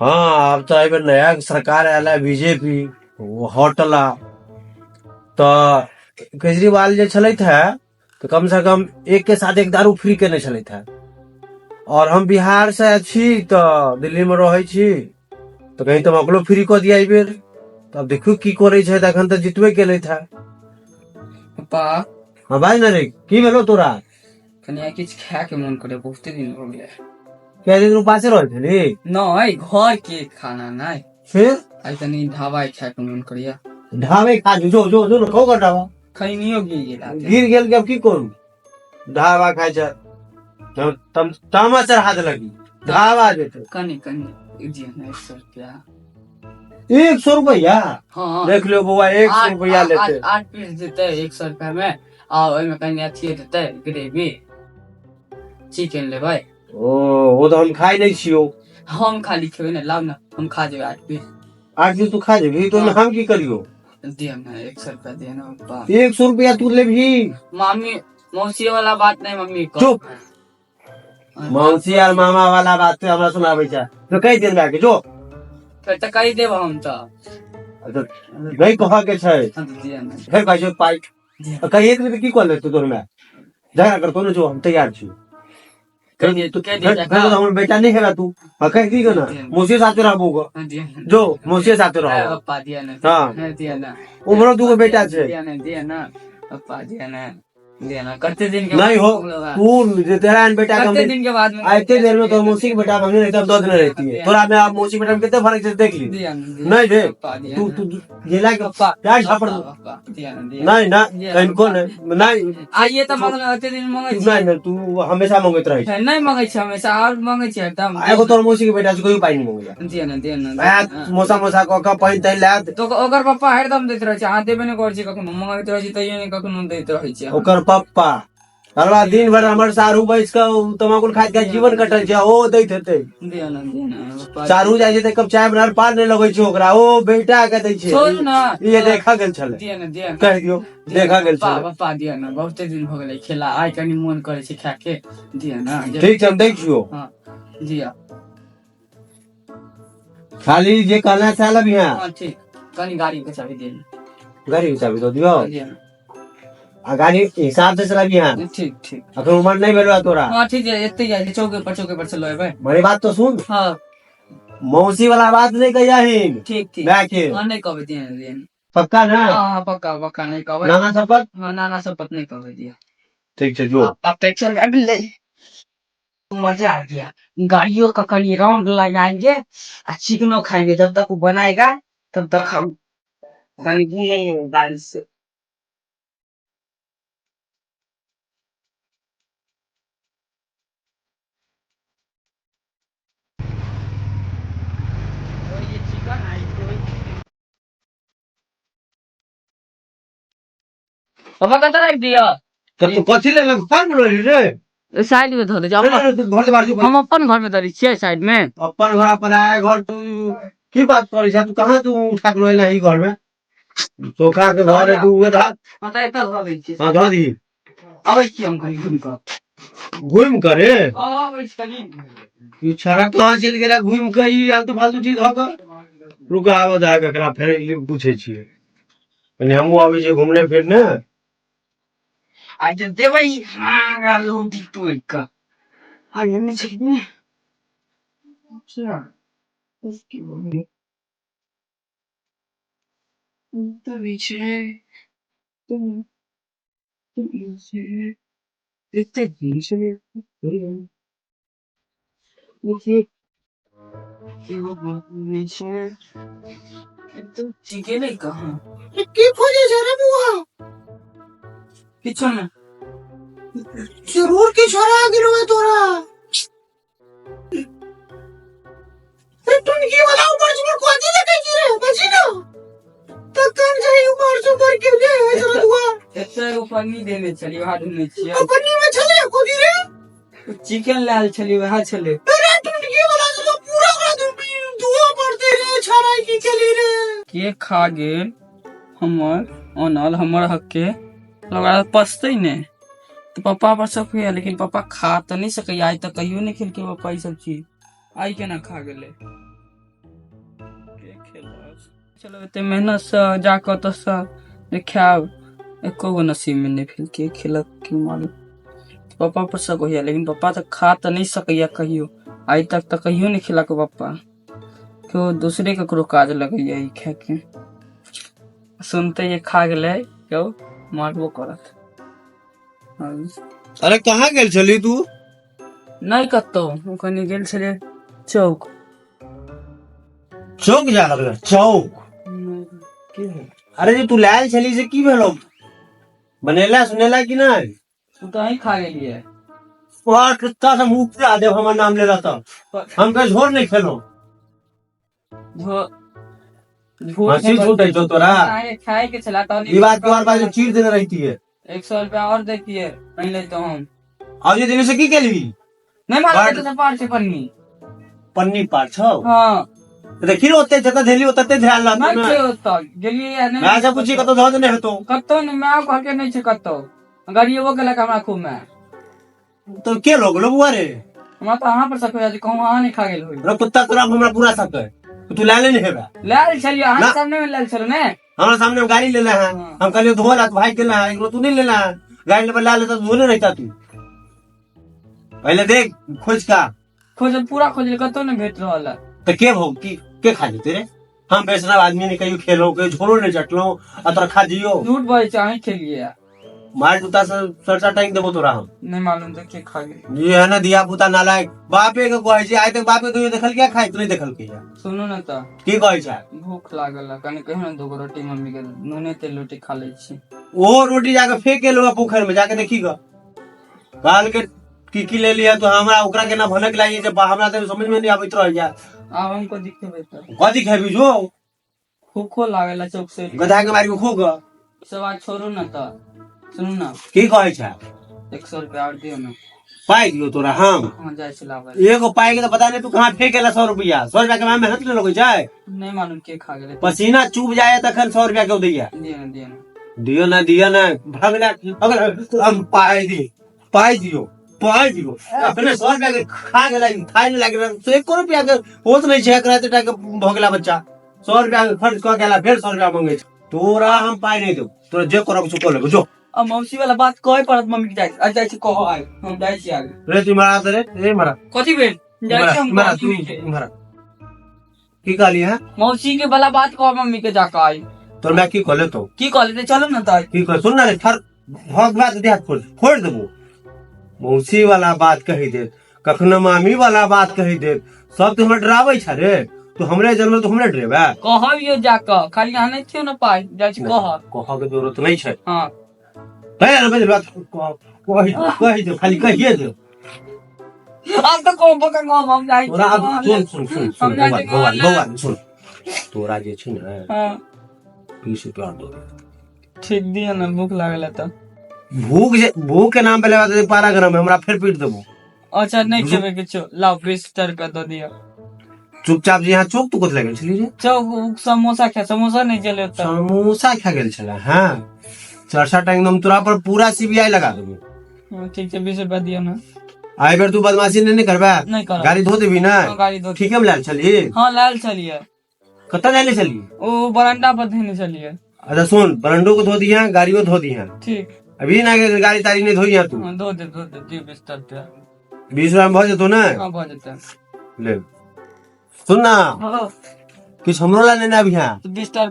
हाँ अब तो एबे नया सरकार आला बीजेपी वो हटला तो केजरीवाल जे चले थे तो कम से कम एक के साथ एक दारू फ्री केने चले थे। और हम बिहार से छी तो दिल्ली में रहे छी तो कहीं तो अकलो फ्री को दिया बेर तो अब देखू की करे छे तखन तो जितबे केले था। पप्पा हाँ भाई ना रे की भेलो तोरा कनिया किछ खाए के मन करे बहुते दिन हो गया। क्या दिन उपासे रहे थे नी नहीं घर के खाना नहीं फिर आई तनी ढाबा खाए के मन करिया। ढाबे खा जो जो जो खो कर ढाबा खैनियो गिर गेला गिर गेल के अब की करू ढाबा खाए छ तम तामा चढ़ा दे लगी ढाबा जेते कनी कनी जी ना 100 रुपया 100 रुपया। हाँ देख लो बुआ 100 रुपया लेते 8 पीस देते 100 रुपया में और ओमे कनी अथी देते ग्रेवी चिकन ले भाई। ओ वो तो हम खाई नहीं छियो हम खाली खेबे ना लाओ ना हम खा जेबे 8 पीस। 8 दिन तू खा जेबी तो हम की करियो दिया ना 100 रुपया दिया ना पप्पा 100 रुपया तू ले भी मामी मौसी वाला बात नहीं मम्मी को चुप मौसी और मामा वाला बात पे हमरा सुनाबे छ तो कई दिन बाकी जो फिर तो कही देब हम तो नहीं कहा के छै दिया ना फिर कह छै पाई कहीं एक दिन की कर ले तोर में झगड़ा कर तो जो हम तैयार छी कह दे तू कह दे फिर तो हम बेटा नहीं है तू कह दी ना मौसी साथ रहबो जो मौसी साथ रहो पप्पा दिया ना हां दिया ना उमरो दू बेटा छै दिया ना पप्पा दिया ना करते दिन के नहीं हो तू तेरा बेटा करते दिन के बाद में आते देर में तो मौसी के बेटा मांगने नहीं तब 2 दिन रहती है थोड़ा मैं आप मौसी बेटा में कितने फर्क है देख ली नहीं दे तू तू गेला के क्या झापड़ नहीं ना इनको नहीं आइए तो मांगने आते दिन मांगे नहीं नहीं तू हमेशा मांगत रही नहीं मांगे छ हमेशा और मांगे छ एकदम एगो तोर मौसी के बेटा से कोई उपाय नहीं मांगेगा दिया ना मोसा मोसा को पहिन तै ला तो ओकर पप्पा हरदम दैत रहै छै हां देबे नै करै छै कखनो मांगैत रहै छै तइयो नै कखनो दैत रहै छै ओकर पप्पा अलवा दिन भर हमर सारू बैस के तमाकुल खाइत के जीवन कटल छै ओ दैत हेतै दिया ना सारू जाय छै त कब चाय बनार पार नै लगै छै ओकरा ओ बेटा के दै छै छोड़ ना ये देखा गेल छले दिया ना कह दियो देखा गेल छले पप्पा दिया ना बहुते दिन भ गेलै खेला आइ कनी मन करे छै खा के दिया ना ठीक छै हम दै छियो हां दिया खाली जे कहना चाहला बिया हां ठीक कनी गाड़ी के चाबी दे गाड़ी के चाबी दो दियो दिया आ गाड़ी हिसाब से चला बिया ठीक अखन उमर नहीं भेलवा तोरा हां ठीक है एते जाय छै चौके पर चलो है भाई मेरी बात तो सुन हां मौसी वाला बात नहीं कह जाहिन ठीक बैठे हां नहीं कहबे दिया पक्का ना हां पक्का नहीं कहबे नाना शपथ हां नाना शपथ नहीं कहबे दिया ठीक है जो अब पेट्रोल अगले मजा आ गया गाड़ियों का कहीं राउंड लगाएंगे और चिकनो खाएंगे जब तक वो बनाएगा तब तक हम कहीं घूमेंगे गाड़ी से ये चिकन आई पापा कता रख दिया तब तो कथी ले फान रही रे साइड में धर जाओ घर से बाहर हम अपन घर में धरी छियै साइड में अपन घर अपन आए घर तू की बात करी छ तू कहां तू उठा के रोइला ई घर में सोखा के घर है तू उहे रह पता है कल धर छी हां धर दी अबै छी हम कहीं घूम करे अबै छी कहीं ई छरा कहां चल गेला घूम के ई आलतू फालतू चीज ह क रुका आव जा के एकरा फेर पूछे छियै पहले हमहु आबै छै घूमने फिरने आज देबै हां लो बिटू एक आगे नहीं चाहिए अच्छा उसकी बोली तो पीछे तुम पीछे इतने पीछे मुझे नीचे तो ठीक है नहीं कहाँ की खोजे छ रे बुआ पीछे में जरूर की छोरा गिरो है तोरा तुम की वाला ऊपर से को दी ले की रे बची ना तो कम जाई ऊपर से ऊपर के ले जरा दुआ इतना ऊपर नहीं देने चलिए हाथ में चाहिए अपनी में चले को दी रे चिकन लाल चलिए वहाँ चले अरे तुम की वाला से पूरा का दुआ पड़ते रे छाड़ा की चली रे के खा गेल हमर अनल हमर हक के लगा पछतै ने तो पापा पर शक हुआ लेकिन पापा खा तो नहीं सके आज तक कहियो नहीं खेल के पापा ये सब चीज आई केना खा गेले। चलो एते मेहनत से जाकर तो सा देखा एको गो नसीब में नहीं फिर के खिलक की मालूम पापा पर शक होइया लेकिन पापा तो खा तो नहीं सकैया कहियो आज तक तो कहियो नहीं खिला के पापा क्यों दूसरे ककरो काज लगैया ई खा के सुनते ये खा गेले क्यों मारबो करत अरे कहाँ गेल छली तू? नहीं कतो कनी गेल छले चौक चौक जा लगल चौक? की है अरे जे तू लायल छली से की भेलो? बनेला सुनेला कि नहीं? तू तो ही खा गेलिए वहाँ कितना से मुँह पे आदे हमार नाम ले रहा था हम कहीं झोर नहीं खेलो हंसी छूटे जो तोरा खाए के चला तो ये बात के और बात चीर देने रहती है 100 रुपया और देती है पहले तो हम अब ये दिन से की केली नहीं मालूम तो पार से पन्नी पन्नी पार छौ हाँ देखी ओते जता धेली ओते ध्यान ला नहीं छे होता गेलिए नहीं मैं से पूछी कतो धो नहीं हेतो कतो नहीं मैं कह के नहीं छे कतो गरीबो के लका हमरा खूब में तो के लोग बुआ रे हमरा तो हां पर सको आज कहूं हां नहीं खा गेल होई रे कुत्ता तोरा हमरा पूरा सक है तू लाले नहीं हेबा लाल छलियो हां सामने में लाल छलो ने हमारे सामने गाड़ी लेला है हम कहलियो धोला तो भाई केला है तू नहीं लेला गाड़ी ले ला लेता धोने रहता तू पहले देख खोज पूरा खोज कतो नहीं भेट रहल तो के भौ की के खा लेते रे हम वैष्णव आदमी ने कहीं खेलो के झोलो नहीं चटलो अतर खा जियो झूठ बोल चाहे खेलिए मार जूता से सरसा टाइम देबो तोरा हम नहीं मालूम तो के खा गए ये है ना दिया पुता नालायक बापे के कहै छै आइ तक बापे तो देखल क्या खाइ तू नहीं देखल के सुनो ना तो की कहै छै भूख लागल कनी कहियो ना दूगो रोटी मम्मी के नूने तेल रोटी खा ले छी वो रोटी जाके फेंक के लो पोखर में जाके देखी ग काल के की ले लिया तो हमरा ओकरा के ना भनक लागी जब हमरा तो समझ में नहीं आबैत रह जा अब हमको दिखेबे तो कथी खेबी जो भूखो लागल चौक से गधा के मारी को खो ग सब आज छोड़ू ना तो सुनू ना की कहै छै 100 रुपया और दियो ना पाई दियो तोरा हम कहाँ जाए से लावे एगो पाई के तो पता नहीं तू कहाँ फेंक गेला 100 रुपया 100 रुपया के में मेहनत ले लगै छै नहीं मालूम के खा गेले पसीना चुभ जाए तखन 100 रुपया के दैया दियो ना दियो ना भगला अगर हम पाई दियो अपने 100 रुपया के खा गेला खाए नहीं लागे तो 1 रुपया के होत नहीं छै एकरा एटा के भगला बच्चा 100 रुपया के खर्च क गेला फिर 100 रुपया मांगे छै तोरा हम पाई नहीं दो तोरा जे करब से कर ले जो अब मौसी वाला बात कहे पड़त मम्मी के जाए आज जाए कहो आए हम जाए छी आगे रे तू मारा रे ए मारा कथी भेल जाए हम मारा तू मारा की कहली है मौसी के वाला बात कहो मम्मी के जाके आई तो मैं की कहले तो की कहले चलो ना तो की कह सुन ना रे थर भग बात दे हाथ फोड़ देबो मौसी वाला बात कही दे कखनो मामी वाला बात कही दे सब तो हमरा डरावे छ रे तो हमरे जन्म तो हमरे डरेबे कहबियो जाके खाली यहाँ नहीं थियो ना पाई जाए छी कह के जरूरत नहीं छै हां कहे रे बात कही दे खाली कहिए दे अब तो को बका हम जाए तोरा अब सुन भगवान सुन तोरा जे छै ने हां 20 रुपया दो ठीक दिया ना भूख लागल तो भूख के नाम पे लेवा दे पारा गरम हमरा फिर पीट देबो अच्छा नहीं खेबे किछो लाओ 20 का दो दिया चुपचाप जे यहाँ चौक तू कत लगल छली रे चौक समोसा नहीं चले तो समोसा खा गेल छला हां चरसा टाइम हम तोरा पर पूरा सीबीआई लगा देबो ठीक है 20 रुपया दियो ना आई बेर तू बदमाशी नहीं करबा नहीं कर गाड़ी धो देबी ना गाड़ी धो ठीक है लाल चली हां लाल चलिए कत्ता लाल चली ओ बरांडा पर धोने चलिए अच्छा सुन बरंडो को धो दिया गाड़ियों धो दिया ठीक अभी ना गाड़ी तारी नहीं धोई तू हां धो दे दियो 20 रुपया 20 रुपया में भज जेतो ना हां भज जेता ले सुन ना हां कुछ हमरो ला लेना अभी यहाँ तो 20 रुपया